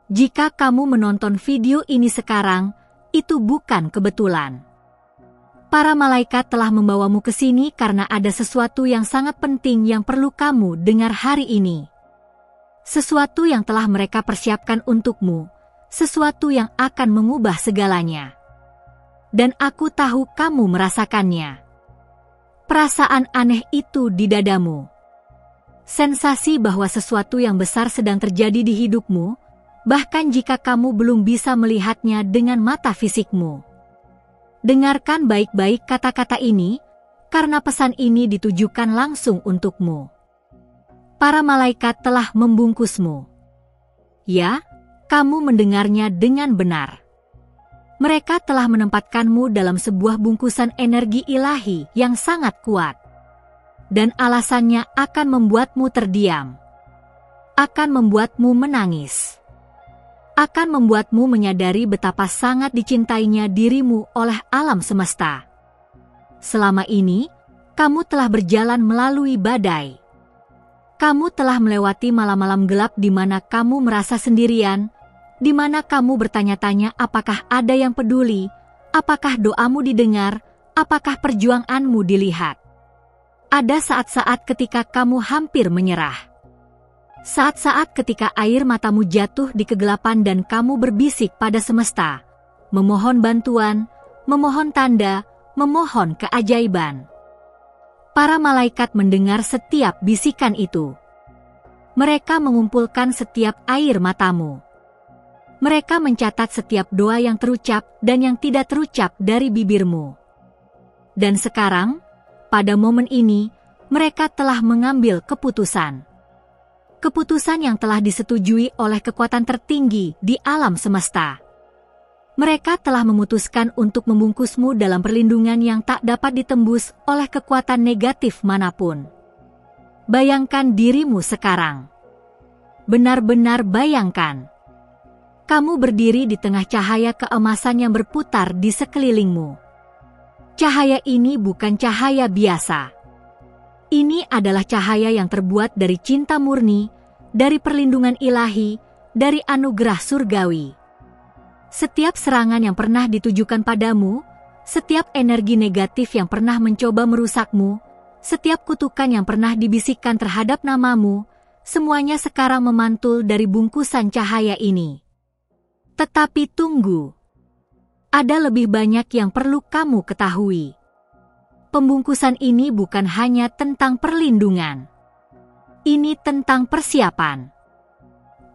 Jika kamu menonton video ini sekarang, itu bukan kebetulan. Para malaikat telah membawamu ke sini karena ada sesuatu yang sangat penting yang perlu kamu dengar hari ini. Sesuatu yang telah mereka persiapkan untukmu, sesuatu yang akan mengubah segalanya. Dan aku tahu kamu merasakannya. Perasaan aneh itu di dadamu. Sensasi bahwa sesuatu yang besar sedang terjadi di hidupmu, bahkan jika kamu belum bisa melihatnya dengan mata fisikmu. Dengarkan baik-baik kata-kata ini, karena pesan ini ditujukan langsung untukmu. Para malaikat telah membungkusmu. Ya, kamu mendengarnya dengan benar. Mereka telah menempatkanmu dalam sebuah bungkusan energi ilahi yang sangat kuat. Dan alasannya akan membuatmu terdiam. Akan membuatmu menangis. Akan membuatmu menyadari betapa sangat dicintainya dirimu oleh alam semesta. Selama ini, kamu telah berjalan melalui badai. Kamu telah melewati malam-malam gelap di mana kamu merasa sendirian, di mana kamu bertanya-tanya apakah ada yang peduli, apakah doamu didengar, apakah perjuanganmu dilihat. Ada saat-saat ketika kamu hampir menyerah. Saat-saat ketika air matamu jatuh di kegelapan dan kamu berbisik pada semesta, memohon bantuan, memohon tanda, memohon keajaiban. Para malaikat mendengar setiap bisikan itu. Mereka mengumpulkan setiap air matamu. Mereka mencatat setiap doa yang terucap dan yang tidak terucap dari bibirmu. Dan sekarang, pada momen ini, mereka telah mengambil keputusan. Keputusan yang telah disetujui oleh kekuatan tertinggi di alam semesta. Mereka telah memutuskan untuk membungkusmu dalam perlindungan yang tak dapat ditembus oleh kekuatan negatif manapun. Bayangkan dirimu sekarang. Benar-benar bayangkan. Kamu berdiri di tengah cahaya keemasan yang berputar di sekelilingmu. Cahaya ini bukan cahaya biasa. Ini adalah cahaya yang terbuat dari cinta murni, dari perlindungan ilahi, dari anugerah surgawi. Setiap serangan yang pernah ditujukan padamu, setiap energi negatif yang pernah mencoba merusakmu, setiap kutukan yang pernah dibisikkan terhadap namamu, semuanya sekarang memantul dari bungkusan cahaya ini. Tetapi tunggu. Ada lebih banyak yang perlu kamu ketahui. Pembungkusan ini bukan hanya tentang perlindungan. Ini tentang persiapan.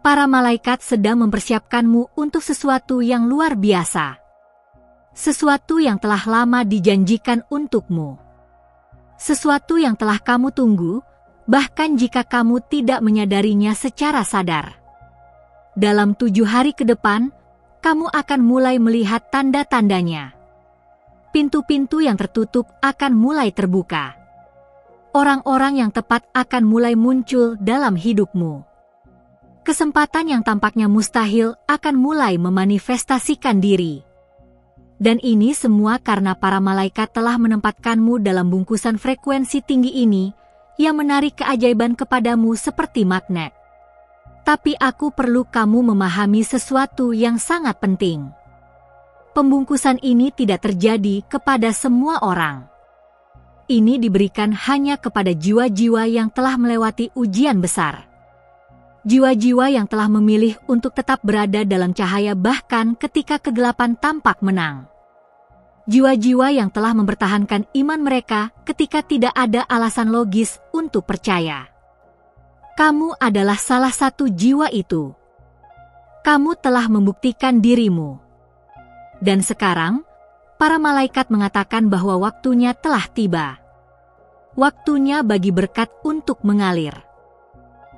Para malaikat sedang mempersiapkanmu untuk sesuatu yang luar biasa. Sesuatu yang telah lama dijanjikan untukmu. Sesuatu yang telah kamu tunggu, bahkan jika kamu tidak menyadarinya secara sadar. Dalam 7 hari ke depan, kamu akan mulai melihat tanda-tandanya. Pintu-pintu yang tertutup akan mulai terbuka. Orang-orang yang tepat akan mulai muncul dalam hidupmu. Kesempatan yang tampaknya mustahil akan mulai memanifestasikan diri. Dan ini semua karena para malaikat telah menempatkanmu dalam bungkusan frekuensi tinggi ini yang menarik keajaiban kepadamu seperti magnet. Tapi aku perlu kamu memahami sesuatu yang sangat penting. Pembungkusan ini tidak terjadi kepada semua orang. Ini diberikan hanya kepada jiwa-jiwa yang telah melewati ujian besar. Jiwa-jiwa yang telah memilih untuk tetap berada dalam cahaya bahkan ketika kegelapan tampak menang. Jiwa-jiwa yang telah mempertahankan iman mereka ketika tidak ada alasan logis untuk percaya. Kamu adalah salah satu jiwa itu. Kamu telah membuktikan dirimu. Dan sekarang, para malaikat mengatakan bahwa waktunya telah tiba. Waktunya bagi berkat untuk mengalir.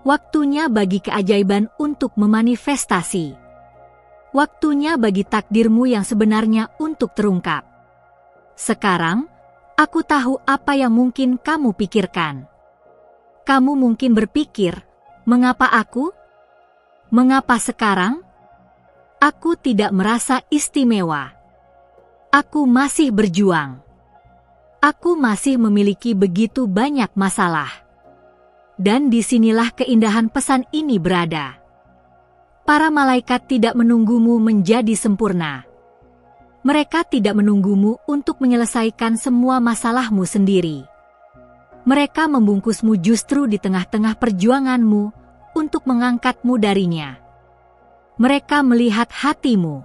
Waktunya bagi keajaiban untuk memanifestasi. Waktunya bagi takdirmu yang sebenarnya untuk terungkap. Sekarang, aku tahu apa yang mungkin kamu pikirkan. Kamu mungkin berpikir, mengapa aku? Mengapa sekarang? Aku tidak merasa istimewa. Aku masih berjuang. Aku masih memiliki begitu banyak masalah. Dan disinilah keindahan pesan ini berada. Para malaikat tidak menunggumu menjadi sempurna. Mereka tidak menunggumu untuk menyelesaikan semua masalahmu sendiri. Mereka membungkusmu justru di tengah-tengah perjuanganmu untuk mengangkatmu darinya. Mereka melihat hatimu.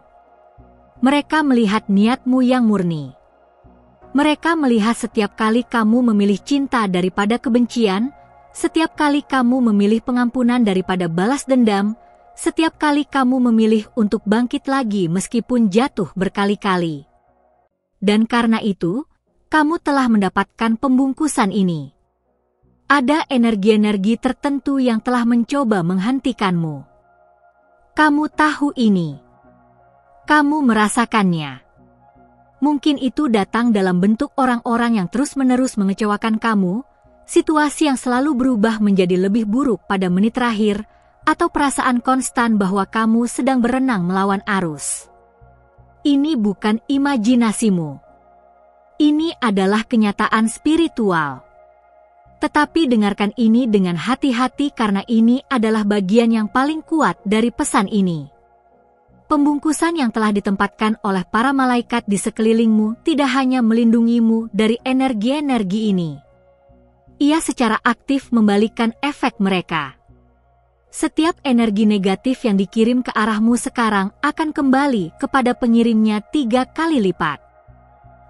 Mereka melihat niatmu yang murni. Mereka melihat setiap kali kamu memilih cinta daripada kebencian, setiap kali kamu memilih pengampunan daripada balas dendam, setiap kali kamu memilih untuk bangkit lagi meskipun jatuh berkali-kali. Dan karena itu, kamu telah mendapatkan pembungkusan ini. Ada energi-energi tertentu yang telah mencoba menghentikanmu. Kamu tahu ini. Kamu merasakannya. Mungkin itu datang dalam bentuk orang-orang yang terus-menerus mengecewakan kamu, situasi yang selalu berubah menjadi lebih buruk pada menit terakhir, atau perasaan konstan bahwa kamu sedang berenang melawan arus. Ini bukan imajinasimu. Ini adalah kenyataan spiritual. Tetapi dengarkan ini dengan hati-hati karena ini adalah bagian yang paling kuat dari pesan ini. Pembungkusan yang telah ditempatkan oleh para malaikat di sekelilingmu tidak hanya melindungimu dari energi-energi ini. Ia secara aktif membalikan efek mereka. Setiap energi negatif yang dikirim ke arahmu sekarang akan kembali kepada pengirimnya 3 kali lipat.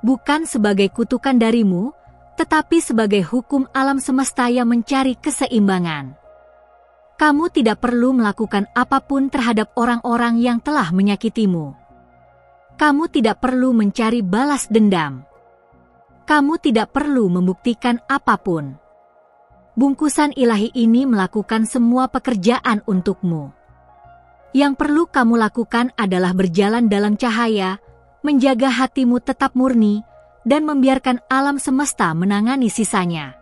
Bukan sebagai kutukan darimu, tetapi sebagai hukum alam semesta yang mencari keseimbangan. Kamu tidak perlu melakukan apapun terhadap orang-orang yang telah menyakitimu. Kamu tidak perlu mencari balas dendam. Kamu tidak perlu membuktikan apapun. Bungkusan ilahi ini melakukan semua pekerjaan untukmu. Yang perlu kamu lakukan adalah berjalan dalam cahaya, menjaga hatimu tetap murni, dan membiarkan alam semesta menangani sisanya.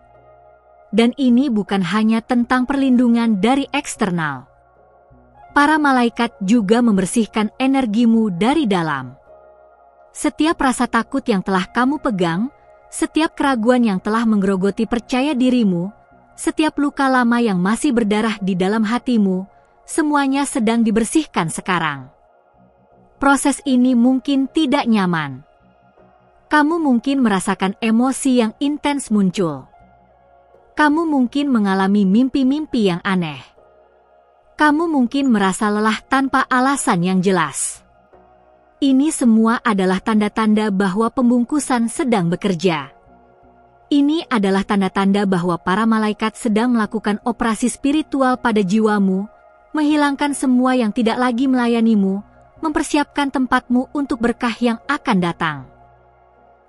Dan ini bukan hanya tentang perlindungan dari eksternal. Para malaikat juga membersihkan energimu dari dalam. Setiap rasa takut yang telah kamu pegang, setiap keraguan yang telah menggerogoti percaya dirimu, setiap luka lama yang masih berdarah di dalam hatimu, semuanya sedang dibersihkan sekarang. Proses ini mungkin tidak nyaman. Kamu mungkin merasakan emosi yang intens muncul. Kamu mungkin mengalami mimpi-mimpi yang aneh. Kamu mungkin merasa lelah tanpa alasan yang jelas. Ini semua adalah tanda-tanda bahwa pembungkusan sedang bekerja. Ini adalah tanda-tanda bahwa para malaikat sedang melakukan operasi spiritual pada jiwamu, menghilangkan semua yang tidak lagi melayanimu, mempersiapkan tempatmu untuk berkah yang akan datang.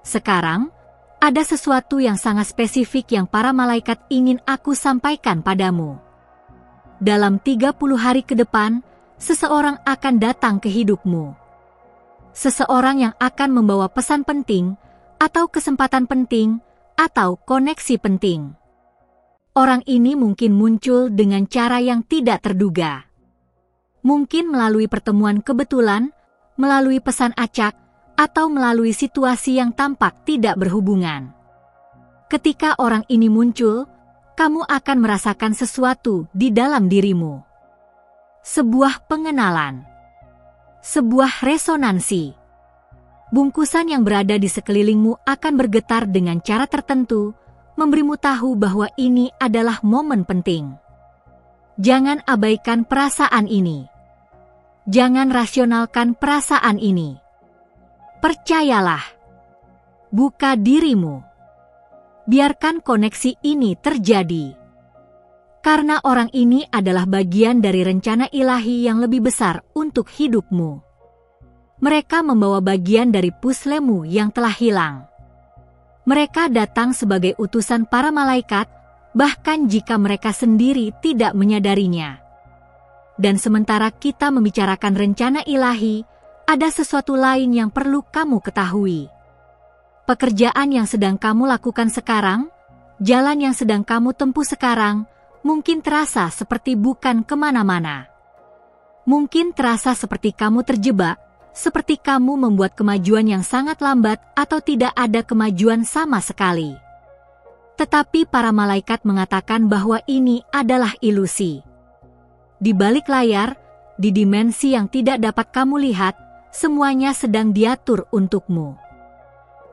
Sekarang, ada sesuatu yang sangat spesifik yang para malaikat ingin aku sampaikan padamu. Dalam 30 hari ke depan, seseorang akan datang ke hidupmu. Seseorang yang akan membawa pesan penting, atau kesempatan penting, atau koneksi penting. Orang ini mungkin muncul dengan cara yang tidak terduga. Mungkin melalui pertemuan kebetulan, melalui pesan acak, atau melalui situasi yang tampak tidak berhubungan. Ketika orang ini muncul, kamu akan merasakan sesuatu di dalam dirimu. Sebuah pengenalan. Sebuah resonansi. Bungkusan yang berada di sekelilingmu akan bergetar dengan cara tertentu, memberimu tahu bahwa ini adalah momen penting. Jangan abaikan perasaan ini. Jangan rasionalkan perasaan ini. Percayalah. Buka dirimu. Biarkan koneksi ini terjadi. Karena orang ini adalah bagian dari rencana ilahi yang lebih besar untuk hidupmu. Mereka membawa bagian dari puslemu yang telah hilang. Mereka datang sebagai utusan para malaikat, bahkan jika mereka sendiri tidak menyadarinya. Dan sementara kita membicarakan rencana ilahi, ada sesuatu lain yang perlu kamu ketahui. Pekerjaan yang sedang kamu lakukan sekarang, jalan yang sedang kamu tempuh sekarang, mungkin terasa seperti bukan kemana-mana. Mungkin terasa seperti kamu terjebak, seperti kamu membuat kemajuan yang sangat lambat atau tidak ada kemajuan sama sekali. Tetapi para malaikat mengatakan bahwa ini adalah ilusi. Di balik layar, di dimensi yang tidak dapat kamu lihat, semuanya sedang diatur untukmu.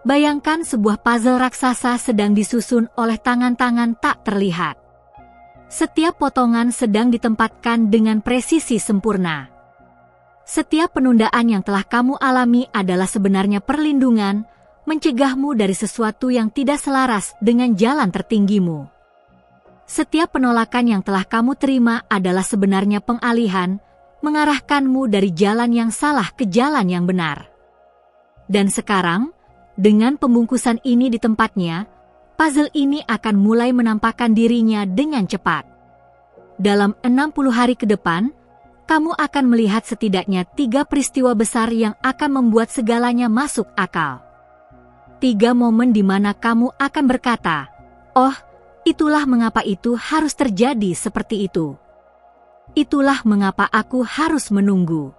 Bayangkan sebuah puzzle raksasa sedang disusun oleh tangan-tangan tak terlihat. Setiap potongan sedang ditempatkan dengan presisi sempurna. Setiap penundaan yang telah kamu alami adalah sebenarnya perlindungan, mencegahmu dari sesuatu yang tidak selaras dengan jalan tertinggimu. Setiap penolakan yang telah kamu terima adalah sebenarnya pengalihan, mengarahkanmu dari jalan yang salah ke jalan yang benar. Dan sekarang, dengan pembungkusan ini di tempatnya, puzzle ini akan mulai menampakkan dirinya dengan cepat. Dalam 60 hari ke depan, kamu akan melihat setidaknya 3 peristiwa besar yang akan membuat segalanya masuk akal. 3 momen di mana kamu akan berkata, "Oh, itulah mengapa itu harus terjadi seperti itu. Itulah mengapa aku harus menunggu.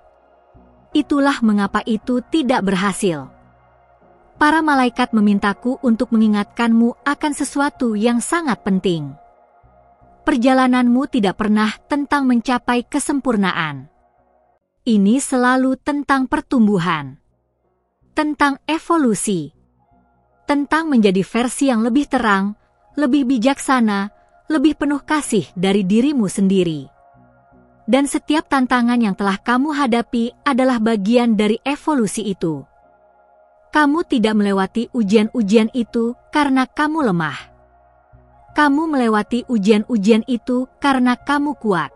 Itulah mengapa itu tidak berhasil." Para malaikat memintaku untuk mengingatkanmu akan sesuatu yang sangat penting. Perjalananmu tidak pernah tentang mencapai kesempurnaan. Ini selalu tentang pertumbuhan, tentang evolusi, tentang menjadi versi yang lebih terang, lebih bijaksana, lebih penuh kasih dari dirimu sendiri. Dan setiap tantangan yang telah kamu hadapi adalah bagian dari evolusi itu. Kamu tidak melewati ujian-ujian itu karena kamu lemah. Kamu melewati ujian-ujian itu karena kamu kuat.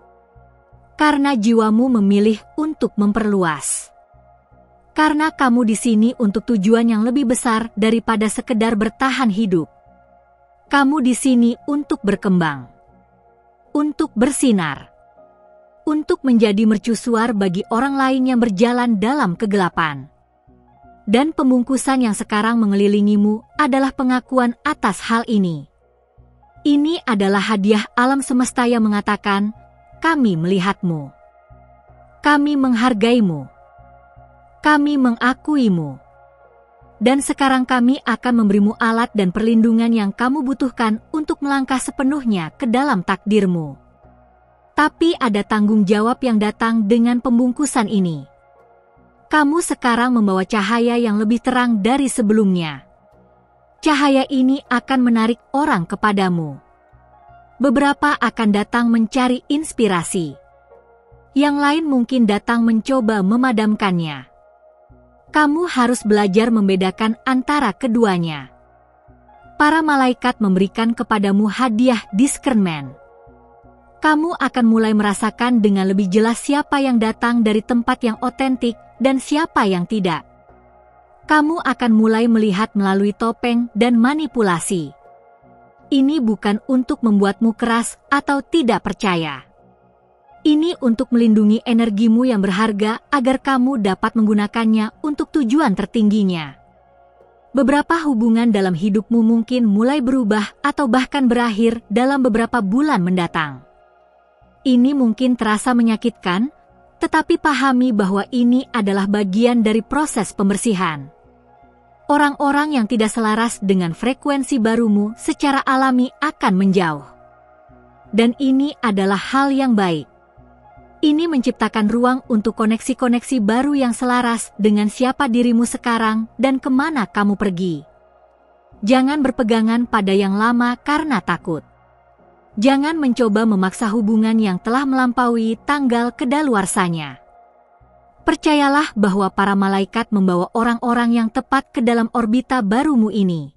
Karena jiwamu memilih untuk memperluas. Karena kamu di sini untuk tujuan yang lebih besar daripada sekedar bertahan hidup. Kamu di sini untuk berkembang. Untuk bersinar. Untuk menjadi mercusuar bagi orang lain yang berjalan dalam kegelapan. Dan pembungkusan yang sekarang mengelilingimu adalah pengakuan atas hal ini. Ini adalah hadiah alam semesta yang mengatakan, "Kami melihatmu. Kami menghargaimu. Kami mengakuimu. Dan sekarang kami akan memberimu alat dan perlindungan yang kamu butuhkan untuk melangkah sepenuhnya ke dalam takdirmu." Tapi ada tanggung jawab yang datang dengan pembungkusan ini. Kamu sekarang membawa cahaya yang lebih terang dari sebelumnya. Cahaya ini akan menarik orang kepadamu. Beberapa akan datang mencari inspirasi. Yang lain mungkin datang mencoba memadamkannya. Kamu harus belajar membedakan antara keduanya. Para malaikat memberikan kepadamu hadiah discernment. Kamu akan mulai merasakan dengan lebih jelas siapa yang datang dari tempat yang otentik dan siapa yang tidak. Kamu akan mulai melihat melalui topeng dan manipulasi. Ini bukan untuk membuatmu keras atau tidak percaya. Ini untuk melindungi energimu yang berharga agar kamu dapat menggunakannya untuk tujuan tertingginya. Beberapa hubungan dalam hidupmu mungkin mulai berubah atau bahkan berakhir dalam beberapa bulan mendatang. Ini mungkin terasa menyakitkan, tetapi pahami bahwa ini adalah bagian dari proses pembersihan. Orang-orang yang tidak selaras dengan frekuensi barumu secara alami akan menjauh. Dan ini adalah hal yang baik. Ini menciptakan ruang untuk koneksi-koneksi baru yang selaras dengan siapa dirimu sekarang dan kemana kamu pergi. Jangan berpegangan pada yang lama karena takut. Jangan mencoba memaksa hubungan yang telah melampaui tanggal kedaluarsanya. Percayalah bahwa para malaikat membawa orang-orang yang tepat ke dalam orbita barumu ini.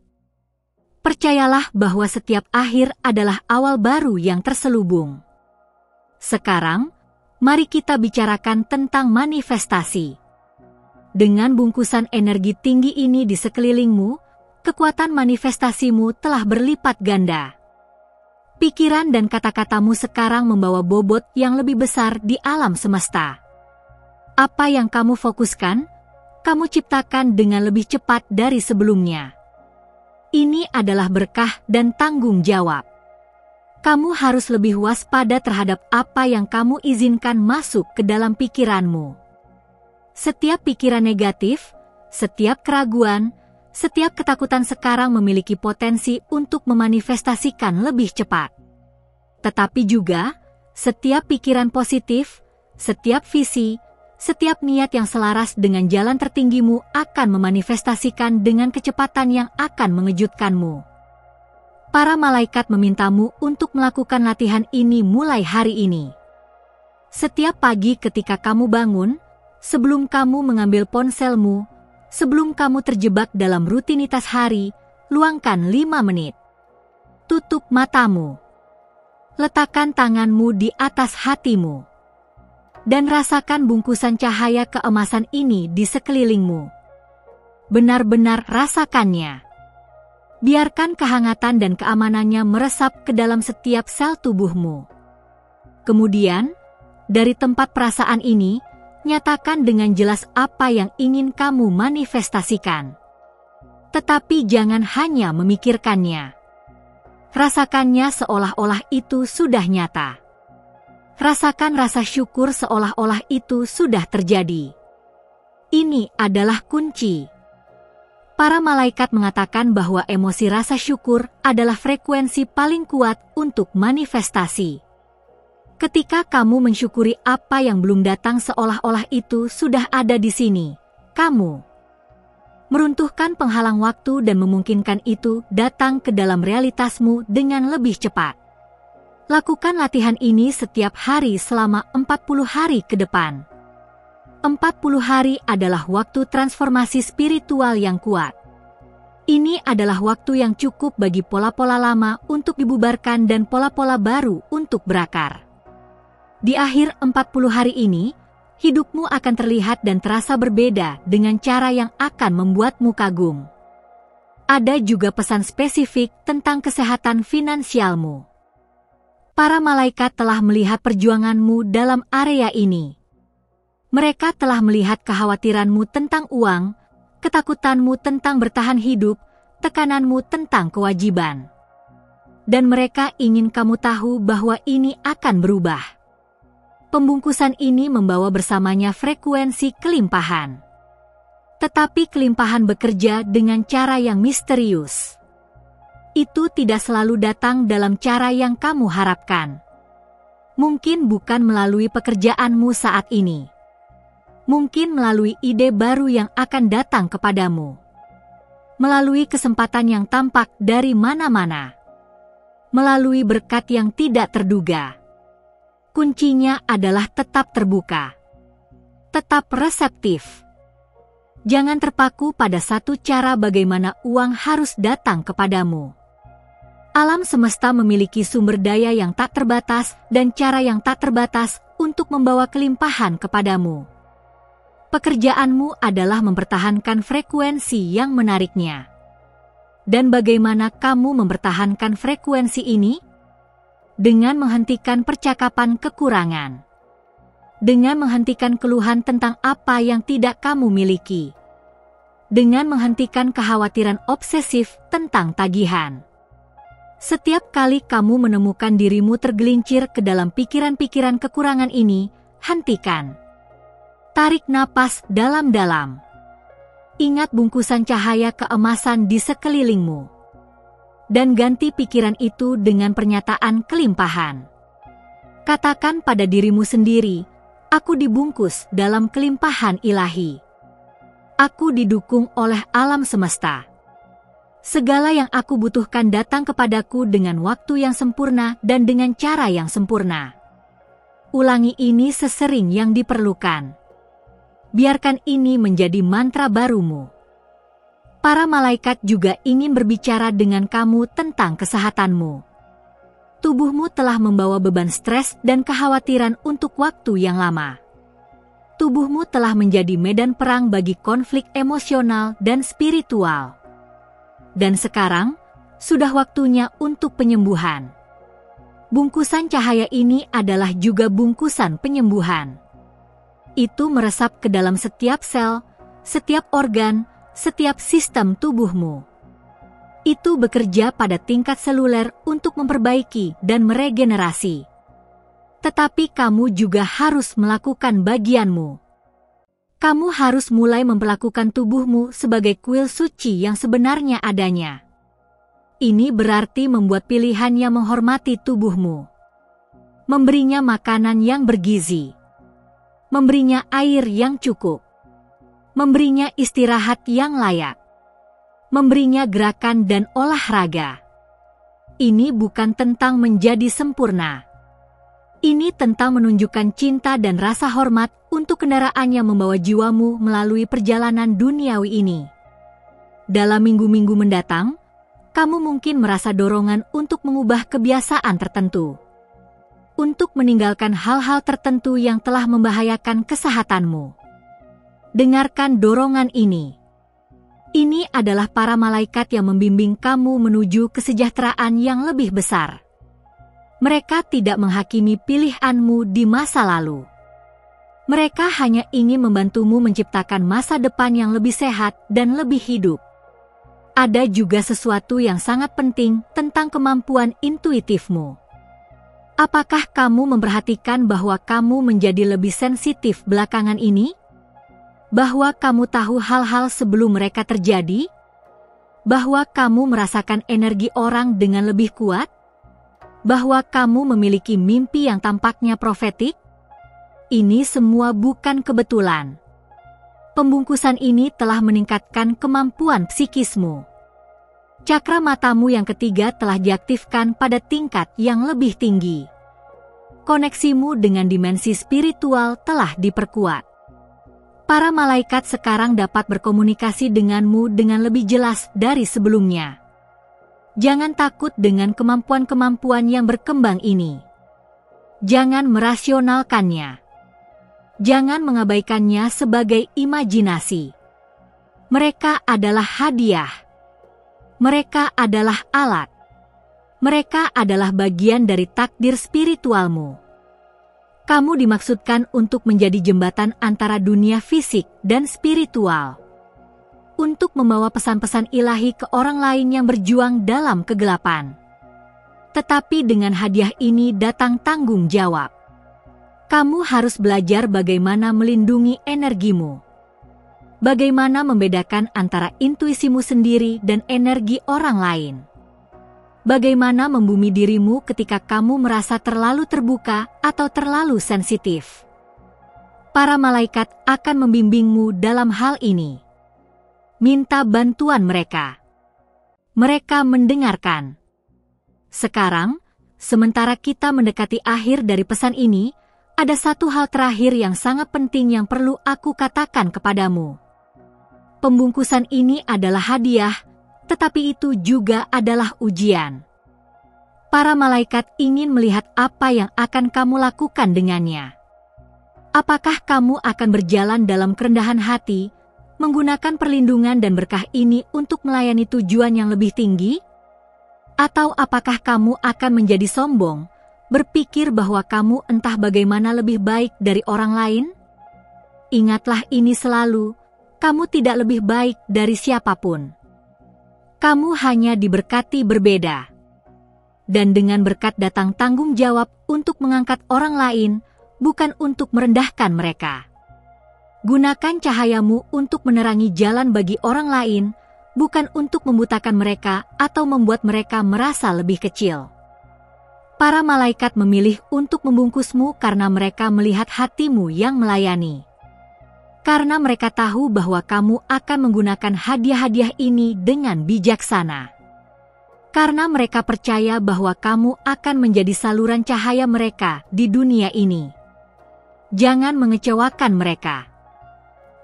Percayalah bahwa setiap akhir adalah awal baru yang terselubung. Sekarang, mari kita bicarakan tentang manifestasi. Dengan bungkusan energi tinggi ini di sekelilingmu, kekuatan manifestasimu telah berlipat ganda. Pikiran dan kata-katamu sekarang membawa bobot yang lebih besar di alam semesta. Apa yang kamu fokuskan, kamu ciptakan dengan lebih cepat dari sebelumnya. Ini adalah berkah dan tanggung jawab. Kamu harus lebih waspada terhadap apa yang kamu izinkan masuk ke dalam pikiranmu. Setiap pikiran negatif, setiap keraguan, setiap ketakutan sekarang memiliki potensi untuk memanifestasikan lebih cepat. Tetapi juga, setiap pikiran positif, Setiap visi, setiap niat yang selaras dengan jalan tertinggimu akan memanifestasikan dengan kecepatan yang akan mengejutkanmu. Para malaikat memintamu untuk melakukan latihan ini mulai hari ini. Setiap pagi ketika kamu bangun, sebelum kamu mengambil ponselmu, sebelum kamu terjebak dalam rutinitas hari, luangkan 5 menit. Tutup matamu. Letakkan tanganmu di atas hatimu. Dan rasakan bungkusan cahaya keemasan ini di sekelilingmu. Benar-benar rasakannya. Biarkan kehangatan dan keamanannya meresap ke dalam setiap sel tubuhmu. Kemudian, dari tempat perasaan ini, nyatakan dengan jelas apa yang ingin kamu manifestasikan. Tetapi jangan hanya memikirkannya. Rasakannya seolah-olah itu sudah nyata. Rasakan rasa syukur seolah-olah itu sudah terjadi. Ini adalah kunci. Para malaikat mengatakan bahwa emosi rasa syukur adalah frekuensi paling kuat untuk manifestasi. Ketika kamu mensyukuri apa yang belum datang seolah-olah itu sudah ada di sini, kamu meruntuhkan penghalang waktu dan memungkinkan itu datang ke dalam realitasmu dengan lebih cepat. Lakukan latihan ini setiap hari selama 40 hari ke depan. 40 hari adalah waktu transformasi spiritual yang kuat. Ini adalah waktu yang cukup bagi pola-pola lama untuk dibubarkan dan pola-pola baru untuk berakar. Di akhir 40 hari ini, hidupmu akan terlihat dan terasa berbeda dengan cara yang akan membuatmu kagum. Ada juga pesan spesifik tentang kesehatan finansialmu. Para malaikat telah melihat perjuanganmu dalam area ini. Mereka telah melihat kekhawatiranmu tentang uang, ketakutanmu tentang bertahan hidup, tekananmu tentang kewajiban. Dan mereka ingin kamu tahu bahwa ini akan berubah. Pembungkusan ini membawa bersamanya frekuensi kelimpahan. Tetapi kelimpahan bekerja dengan cara yang misterius. Itu tidak selalu datang dalam cara yang kamu harapkan. Mungkin bukan melalui pekerjaanmu saat ini. Mungkin melalui ide baru yang akan datang kepadamu. Melalui kesempatan yang tampak dari mana-mana. Melalui berkat yang tidak terduga. Kuncinya adalah tetap terbuka. Tetap reseptif. Jangan terpaku pada satu cara bagaimana uang harus datang kepadamu. Alam semesta memiliki sumber daya yang tak terbatas dan cara yang tak terbatas untuk membawa kelimpahan kepadamu. Pekerjaanmu adalah mempertahankan frekuensi yang menariknya. Dan bagaimana kamu mempertahankan frekuensi ini? Dengan menghentikan percakapan kekurangan. Dengan menghentikan keluhan tentang apa yang tidak kamu miliki. Dengan menghentikan kekhawatiran obsesif tentang tagihan. Setiap kali kamu menemukan dirimu tergelincir ke dalam pikiran-pikiran kekurangan ini, hentikan. Tarik napas dalam-dalam. Ingat bungkusan cahaya keemasan di sekelilingmu. Dan ganti pikiran itu dengan pernyataan kelimpahan. Katakan pada dirimu sendiri, aku dibungkus dalam kelimpahan ilahi. Aku didukung oleh alam semesta. Segala yang aku butuhkan datang kepadaku dengan waktu yang sempurna dan dengan cara yang sempurna. Ulangi ini sesering yang diperlukan. Biarkan ini menjadi mantra barumu. Para malaikat juga ingin berbicara dengan kamu tentang kesehatanmu. Tubuhmu telah membawa beban stres dan kekhawatiran untuk waktu yang lama. Tubuhmu telah menjadi medan perang bagi konflik emosional dan spiritual. Dan sekarang, sudah waktunya untuk penyembuhan. Bungkusan cahaya ini adalah juga bungkusan penyembuhan. Itu meresap ke dalam setiap sel, setiap organ, setiap sistem tubuhmu. Itu bekerja pada tingkat seluler untuk memperbaiki dan meregenerasi. Tetapi kamu juga harus melakukan bagianmu. Kamu harus mulai memperlakukan tubuhmu sebagai kuil suci yang sebenarnya adanya. Ini berarti membuat pilihan yang menghormati tubuhmu. Memberinya makanan yang bergizi. memberinya air yang cukup, memberinya istirahat yang layak, memberinya gerakan dan olahraga. Ini bukan tentang menjadi sempurna. Ini tentang menunjukkan cinta dan rasa hormat untuk kendaraan yang membawa jiwamu melalui perjalanan duniawi ini. Dalam minggu-minggu mendatang, kamu mungkin merasa dorongan untuk mengubah kebiasaan tertentu, untuk meninggalkan hal-hal tertentu yang telah membahayakan kesehatanmu. Dengarkan dorongan ini. Ini adalah para malaikat yang membimbing kamu menuju kesejahteraan yang lebih besar. Mereka tidak menghakimi pilihanmu di masa lalu. Mereka hanya ingin membantumu menciptakan masa depan yang lebih sehat dan lebih hidup. Ada juga sesuatu yang sangat penting tentang kemampuan intuitifmu. Apakah kamu memperhatikan bahwa kamu menjadi lebih sensitif belakangan ini? Bahwa kamu tahu hal-hal sebelum mereka terjadi? Bahwa kamu merasakan energi orang dengan lebih kuat? Bahwa kamu memiliki mimpi yang tampaknya profetik? Ini semua bukan kebetulan. Pembungkusan ini telah meningkatkan kemampuan psikismu. Cakra matamu yang ketiga telah diaktifkan pada tingkat yang lebih tinggi. Koneksimu dengan dimensi spiritual telah diperkuat. Para malaikat sekarang dapat berkomunikasi denganmu dengan lebih jelas dari sebelumnya. Jangan takut dengan kemampuan-kemampuan yang berkembang ini. Jangan merasionalkannya. Jangan mengabaikannya sebagai imajinasi. Mereka adalah hadiah. Mereka adalah alat. Mereka adalah bagian dari takdir spiritualmu. Kamu dimaksudkan untuk menjadi jembatan antara dunia fisik dan spiritual. Untuk membawa pesan-pesan ilahi ke orang lain yang berjuang dalam kegelapan. Tetapi dengan hadiah ini datang tanggung jawab. Kamu harus belajar bagaimana melindungi energimu. Bagaimana membedakan antara intuisimu sendiri dan energi orang lain. Bagaimana membumi dirimu ketika kamu merasa terlalu terbuka atau terlalu sensitif. Para malaikat akan membimbingmu dalam hal ini. Minta bantuan mereka. Mereka mendengarkan. Sekarang, sementara kita mendekati akhir dari pesan ini, ada satu hal terakhir yang sangat penting yang perlu aku katakan kepadamu. Pembungkusan ini adalah hadiah, tetapi itu juga adalah ujian. Para malaikat ingin melihat apa yang akan kamu lakukan dengannya. Apakah kamu akan berjalan dalam kerendahan hati, menggunakan perlindungan dan berkah ini untuk melayani tujuan yang lebih tinggi? Atau apakah kamu akan menjadi sombong, berpikir bahwa kamu entah bagaimana lebih baik dari orang lain? Ingatlah ini selalu, kamu tidak lebih baik dari siapapun. Kamu hanya diberkati berbeda. Dan dengan berkat datang tanggung jawab untuk mengangkat orang lain, bukan untuk merendahkan mereka. Gunakan cahayamu untuk menerangi jalan bagi orang lain, bukan untuk membutakan mereka atau membuat mereka merasa lebih kecil. Para malaikat memilih untuk membungkusmu karena mereka melihat hatimu yang melayani. Karena mereka tahu bahwa kamu akan menggunakan hadiah-hadiah ini dengan bijaksana. Karena mereka percaya bahwa kamu akan menjadi saluran cahaya mereka di dunia ini. Jangan mengecewakan mereka.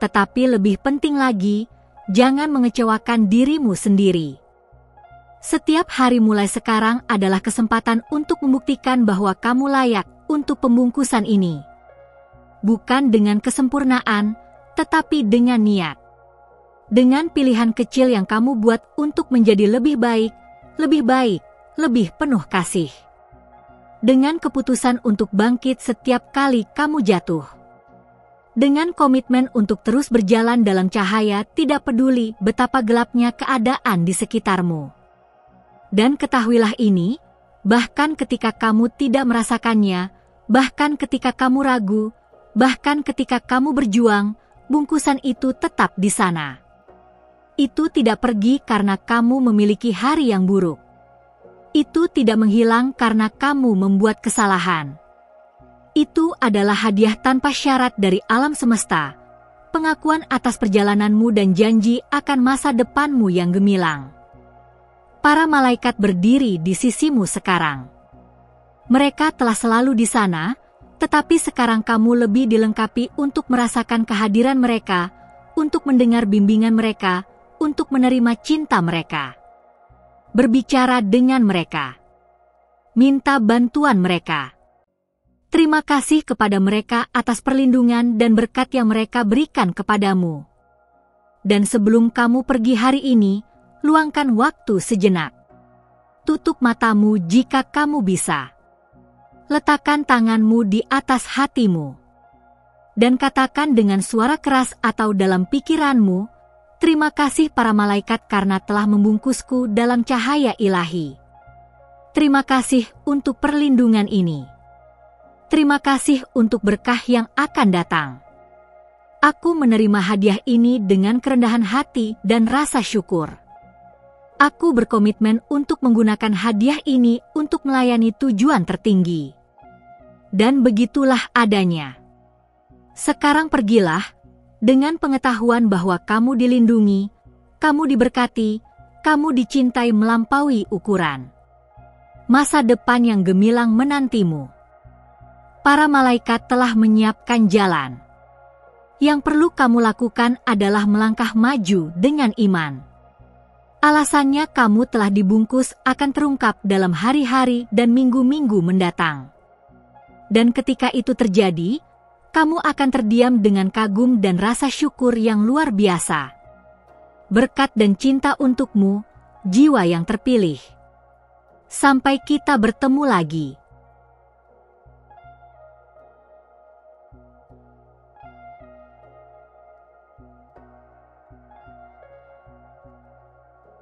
Tetapi lebih penting lagi, jangan mengecewakan dirimu sendiri. Setiap hari mulai sekarang adalah kesempatan untuk membuktikan bahwa kamu layak untuk pembungkusan ini. Bukan dengan kesempurnaan, tetapi dengan niat. Dengan pilihan kecil yang kamu buat untuk menjadi lebih baik, lebih penuh kasih. Dengan keputusan untuk bangkit setiap kali kamu jatuh. Dengan komitmen untuk terus berjalan dalam cahaya tidak peduli betapa gelapnya keadaan di sekitarmu. Dan ketahuilah ini, bahkan ketika kamu tidak merasakannya, bahkan ketika kamu ragu, bahkan ketika kamu berjuang, bungkusan itu tetap di sana. Itu tidak pergi karena kamu memiliki hari yang buruk. Itu tidak menghilang karena kamu membuat kesalahan. Itu adalah hadiah tanpa syarat dari alam semesta, pengakuan atas perjalananmu dan janji akan masa depanmu yang gemilang. Para malaikat berdiri di sisimu sekarang. Mereka telah selalu di sana, tetapi sekarang kamu lebih dilengkapi untuk merasakan kehadiran mereka, untuk mendengar bimbingan mereka, untuk menerima cinta mereka. Berbicara dengan mereka. Minta bantuan mereka. Terima kasih kepada mereka atas perlindungan dan berkat yang mereka berikan kepadamu. Dan sebelum kamu pergi hari ini, luangkan waktu sejenak. Tutup matamu jika kamu bisa. Letakkan tanganmu di atas hatimu. Dan katakan dengan suara keras atau dalam pikiranmu, terima kasih para malaikat karena telah membungkusku dalam cahaya ilahi. Terima kasih untuk perlindungan ini. Terima kasih untuk berkah yang akan datang. Aku menerima hadiah ini dengan kerendahan hati dan rasa syukur. Aku berkomitmen untuk menggunakan hadiah ini untuk melayani tujuan tertinggi. Dan begitulah adanya. Sekarang pergilah, dengan pengetahuan bahwa kamu dilindungi, kamu diberkati, kamu dicintai melampaui ukuran. Masa depan yang gemilang menantimu. Para malaikat telah menyiapkan jalan. Yang perlu kamu lakukan adalah melangkah maju dengan iman. Alasannya kamu telah dibungkus akan terungkap dalam hari-hari dan minggu-minggu mendatang. Dan ketika itu terjadi, kamu akan terdiam dengan kagum dan rasa syukur yang luar biasa. Berkat dan cinta untukmu, jiwa yang terpilih. Sampai kita bertemu lagi.